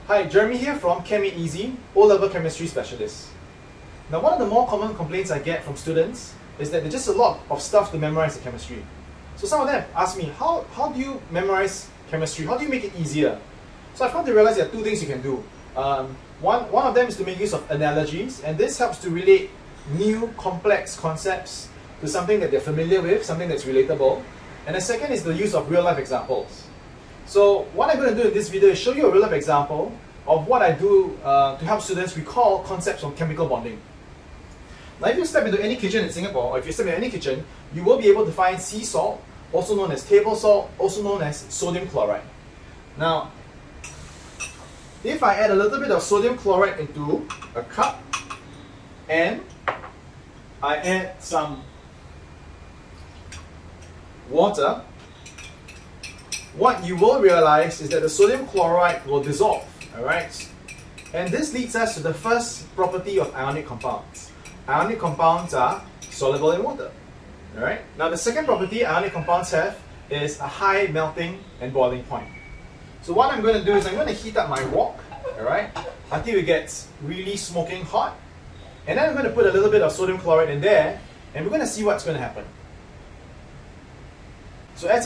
Hi, Jeremy here from Chem It Easy, O-level chemistry specialist. Now, one of the more common complaints I get from students is that there's just a lot of stuff to memorize in chemistry. So some of them ask me, how do you memorize chemistry? How do you make it easier? So I've come to realize there are two things you can do. One of them is to make use of analogies, and this helps to relate new complex concepts to something that they're familiar with, something that's relatable. And the second is the use of real-life examples. So what I'm going to do in this video is show you a real-life example of what I do to help students recall concepts from chemical bonding. Now, if you step into any kitchen in Singapore, or if you step into any kitchen, you will be able to find sea salt, also known as table salt, also known as sodium chloride. Now, if I add a little bit of sodium chloride into a cup and I add some water, what you will realize is that the sodium chloride will dissolve, alright? And this leads us to the first property of ionic compounds. Ionic compounds are soluble in water, alright? Now the second property ionic compounds have is a high melting and boiling point. So what I'm going to do is I'm going to heat up my wok, alright, until it gets really smoking hot. And then I'm going to put a little bit of sodium chloride in there, and we're going to see what's going to happen. So as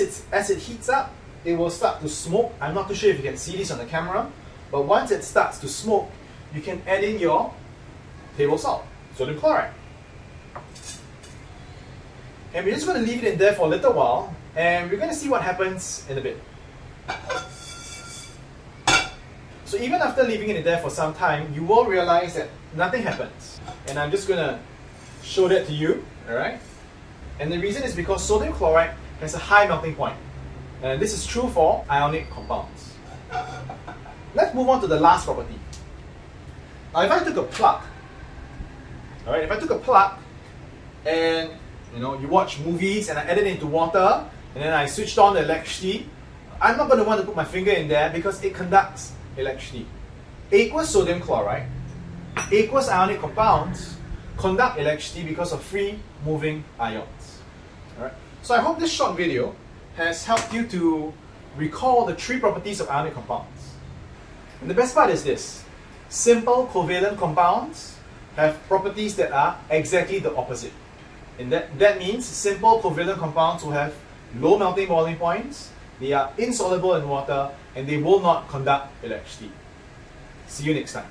it heats up, it will start to smoke. I'm not too sure if you can see this on the camera, but once it starts to smoke, you can add in your table salt, sodium chloride. And we're just going to leave it in there for a little while, and we're going to see what happens in a bit. So even after leaving it in there for some time, you will realize that nothing happens. And I'm just going to show that to you, alright? And the reason is because sodium chloride has a high melting point. And this is true for ionic compounds. Let's move on to the last property. Now if I took a plug, alright, if I took a plug and you watch movies and I added it into water and then I switched on the electricity, I'm not going to want to put my finger in there because it conducts electricity. Aqueous sodium chloride, aqueous ionic compounds conduct electricity because of free moving ions. Alright? So I hope this short video has helped you to recall the three properties of ionic compounds. And the best part is this: simple covalent compounds have properties that are exactly the opposite. And that means simple covalent compounds will have low melting boiling points, they are insoluble in water, and they will not conduct electricity. See you next time.